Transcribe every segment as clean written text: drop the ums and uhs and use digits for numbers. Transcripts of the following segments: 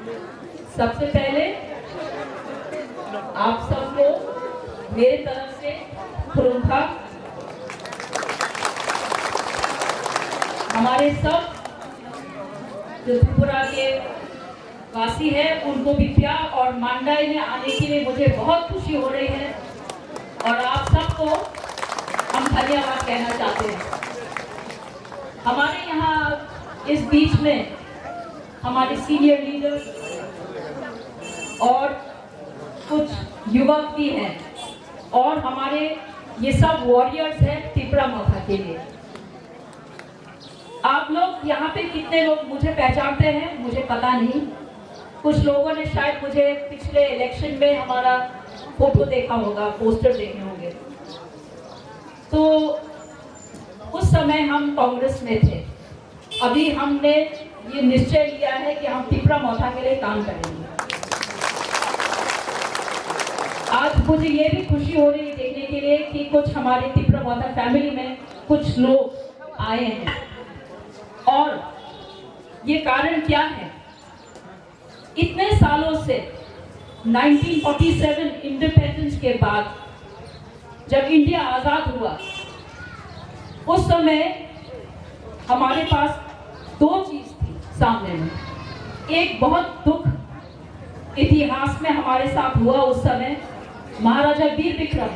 सबसे पहले आप सबको मेरे तरफ से खुरुखा। हमारे सब जो त्रिपुरा के वासी है उनको विद्या और मांडाई में आने के लिए मुझे बहुत खुशी हो रही है और आप सबको हम धन्यवाद कहना चाहते हैं। हमारे यहाँ इस बीच में हमारे सीनियर लीडर्स और कुछ युवक भी हैं और हमारे ये सब वॉरियर्स हैं त्रिपुरा माता के लिए। आप लोग यहाँ पे कितने लोग मुझे पहचानते हैं मुझे पता नहीं। कुछ लोगों ने शायद मुझे पिछले इलेक्शन में हमारा फोटो देखा होगा, पोस्टर देखे होंगे। तो उस समय हम कांग्रेस में थे। अभी हमने ये निश्चय लिया है कि हम त्रिपुरा माता के लिए काम करेंगे। आज मुझे ये भी खुशी हो रही है देखने के लिए कि कुछ हमारे त्रिपुरा माता फैमिली में कुछ लोग आए हैं। और ये कारण क्या है? इतने सालों से 1947 इंडिपेंडेंस के बाद जब इंडिया आजाद हुआ उस समय हमारे पास दो चीज थी सामने में। एक बहुत दुख इतिहास में हमारे साथ हुआ। उस समय महाराजा वीर विक्रम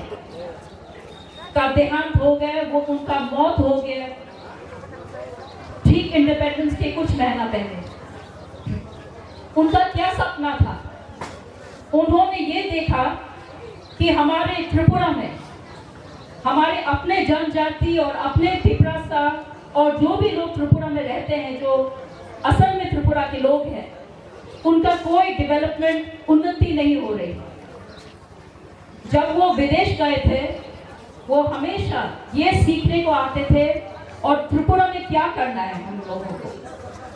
का देहांत हो गया, वो उनका मौत हो गया ठीक इंडिपेंडेंस के कुछ महीना पहले। उनका क्या सपना था? उन्होंने ये देखा कि हमारे त्रिपुरा में हमारे अपने जनजाति और अपने त्रिपुरा और जो भी लोग त्रिपुरा में रहते हैं, जो असल में त्रिपुरा के लोग हैं, उनका कोई डेवलपमेंट उन्नति नहीं हो रही। जब वो विदेश गए थे वो हमेशा ये सीखने को आते थे और त्रिपुरा में क्या करना है हम लोगों को।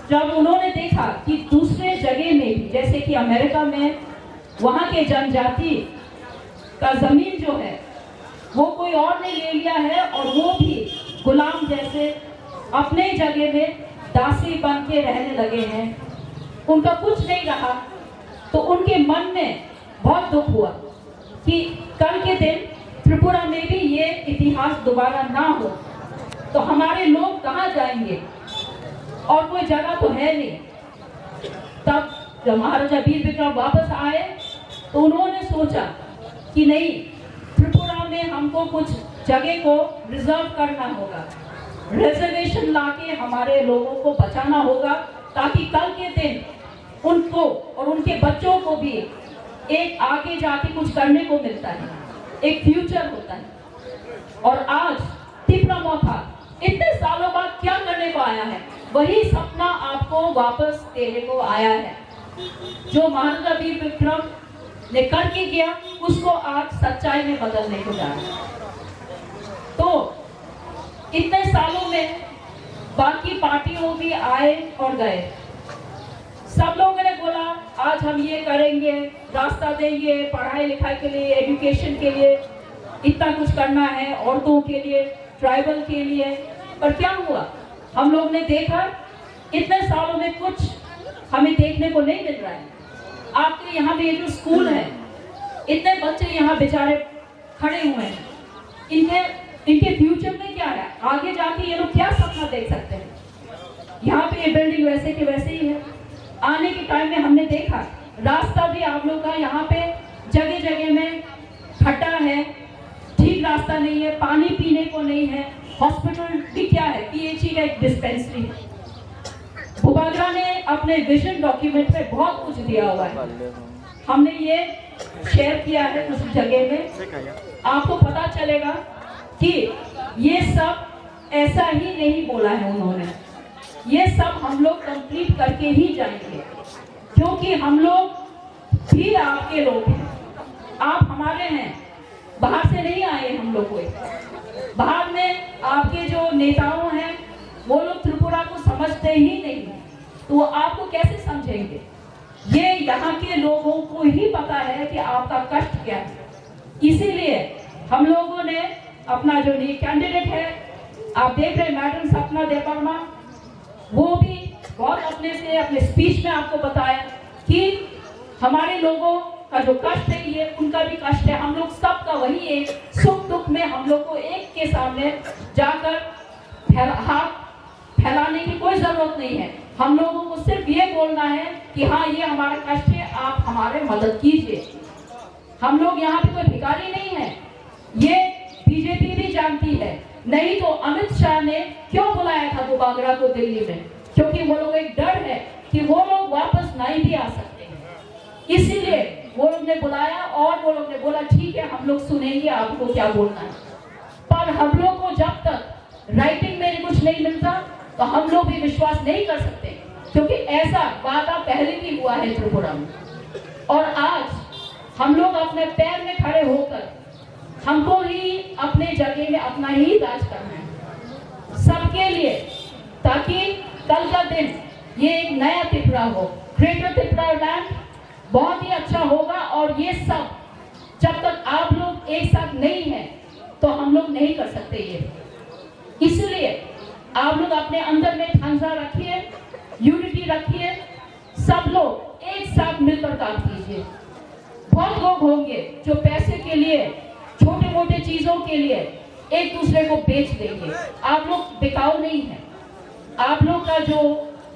जब उन्होंने देखा कि दूसरे जगह में भी जैसे कि अमेरिका में वहाँ के जनजाति का जमीन जो है वो कोई और ने ले लिया है और वो भी गुलाम जैसे अपने जगह में दासी बन के रहने लगे हैं, उनका कुछ नहीं रहा। तो उनके मन में बहुत दुख हुआ कि कल के दिन त्रिपुरा में भी ये इतिहास दोबारा ना हो तो हमारे लोग कहाँ जाएंगे और कोई जगह तो है नहीं। तब जब महाराजा वीर विक्रम वापस आए तो उन्होंने सोचा कि नहीं, त्रिपुरा में हमको कुछ जगह को रिजर्व करना होगा, रिजर्वेशन लाके हमारे लोगों को बचाना होगा ताकि कल के दिन उनको और उनके बच्चों को भी एक आगे जाके कुछ करने को मिलता है, एक फ्यूचर होता है। और आज त्रिपुरा माता इतने सालों बाद क्या करने को आया है? वही सपना आपको वापस देने को आया है। जो महाराजा वीर विक्रम ने करके गया उसको आज सच्चाई में बदलने को जा रहा है। तो इतने सालों में बाकी पार्टियों भी आए और गए, सब लोगों ने बोला आज हम ये करेंगे, रास्ता देंगे, पढ़ाई लिखाई के लिए, एजुकेशन के लिए इतना कुछ करना है, औरतों के लिए, ट्राइबल के लिए। पर क्या हुआ? हम लोग ने देखा इतने सालों में कुछ हमें देखने को नहीं मिल रहा है। आपके यहाँ पे ये जो स्कूल है, इतने बच्चे यहाँ बेचारे खड़े हुए हैं, इनके फ्यूचर में क्या है? आगे जाके ये लोग क्या सपना देख सकते हैं? यहाँ पे ये बिल्डिंग वैसे के वैसे ही है। आने के टाइम में हमने देखा रास्ता भी आप लोग का यहाँ पे जगह जगह में खड्डा है, ठीक रास्ता नहीं है, पानी पीने को नहीं है। हॉस्पिटल भी क्या है? पीएचई का एक डिस्पेंसरी है। भूपाग्रा ने अपने विजन डॉक्यूमेंट में बहुत कुछ दिया हुआ है, हमने ये शेयर किया है कुछ जगह में। आपको पता चलेगा कि ये सब ऐसा ही नहीं बोला है उन्होंने, ये सब हम लोग कंप्लीट करके ही जाएंगे, क्योंकि हम लोग भी आपके लोग हैं, आप हमारे हैं, बाहर से नहीं आए हम लोग। कोई बाहर में आपके जो नेताओं हैं वो लोग त्रिपुरा को समझते ही नहीं, तो वो आपको कैसे समझेंगे? ये यहाँ के लोगों को ही पता है कि आपका कष्ट क्या है। इसीलिए हम लोगों ने अपना जो कैंडिडेट है, आप देख रहे मैडम सपना देवर्मा, वो भी बहुत अपने से अपने स्पीच में आपको बताया कि हमारे लोगों का जो कष्ट है ये उनका भी कष्ट है। हम लोग सबका वही है, सुख दुख में हम लोग को एक के सामने जाकर हाथ फैलाने की कोई जरूरत नहीं है। हम लोगों को सिर्फ ये बोलना है कि हाँ ये हमारा कष्ट है, आप हमारे मदद कीजिए। हम लोग यहाँ पे कोई भिखारी नहीं है, ये बीजेपी भी जानती है। नहीं तो अमित शाह ने क्यों बुलाया था दोबागरा को दिल्ली में? क्योंकि वो लोग एक डर है कि वो लोग वापस नहीं भी आ सकते हैं, इसीलिए वो लोग ने बुलाया और वो लोग ने बोला ठीक है हम लोग सुनेंगे आपको क्या बोलना है। पर हम लोग को जब तक राइटिंग में कुछ नहीं मिलता तो हम लोग भी विश्वास नहीं कर सकते, क्योंकि ऐसा वादा पहले भी हुआ है त्रिपुरा में। और आज हम लोग अपने पैर में खड़े होकर हमको ही अपने जगह में अपना ही राज करना है सबके लिए, ताकि कल का दिन ये एक नया त्रिपुरा हो। ग्रेटर त्रिपुरा लैंड बहुत ही अच्छा होगा। और ये सब जब तक आप लोग एक साथ नहीं है तो हम लोग नहीं कर सकते ये। इसलिए आप लोग अपने अंदर में ठांसा रखिए, यूनिटी रखिए, सब लोग एक साथ मिलकर काम कीजिए। बहुत लोग होंगे जो पैसे के लिए, छोटे मोटे चीजों के लिए एक दूसरे को बेच देंगे। आप लोग बिकाऊ नहीं है, आप लोग का जो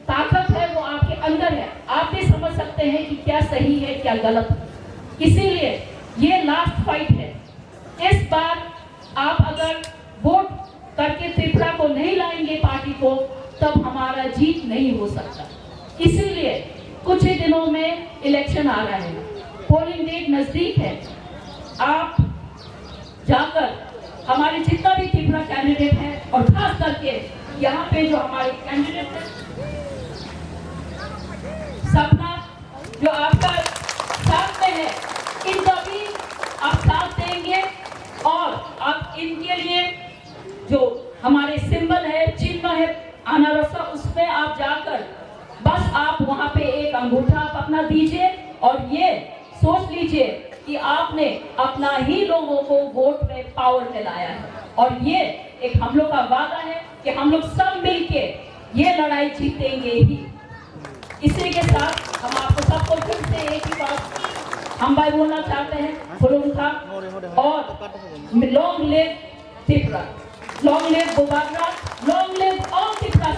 ताकत है वो आपके अंदर है। आप भी समझ सकते हैं कि क्या सही है क्या गलत है। इसीलिए ये लास्ट फाइट है। इस बार आप अगर वोट करके त्रिपुरा को नहीं लाएंगे पार्टी को, तब हमारा जीत नहीं हो सकता। इसीलिए कुछ ही दिनों में इलेक्शन आ रहा है, पोलिंग डेट नजदीक है। आप जाकर हमारे जितना भी त्रिपुरा कैंडिडेट है और खास करके यहाँ पे जो हमारे कैंडिडेट है सपना, जो आपका साथ में है, इनका भी आप साथ देंगे। और आप इनके लिए जो हमारे सिंबल है, चिन्ह है अनारसा, उसमें आप जाकर बस आप वहां पे एक अंगूठा आप अपना दीजिए और ये सोच लीजिए कि आपने अपना ही लोगों को वोट में पावर में लाया है। और ये एक हम लोग का वादा है कि हम लोग सब मिलके ये लड़ाई जीतेंगे ही। इसी के साथ हम आपको सबको फिर से एक ही बात हम भाई बोलना चाहते हैं, खुलूंगा और long live Tripura, long live दोबागरा, लॉन्ग लिव ऑल त्रिपुरा।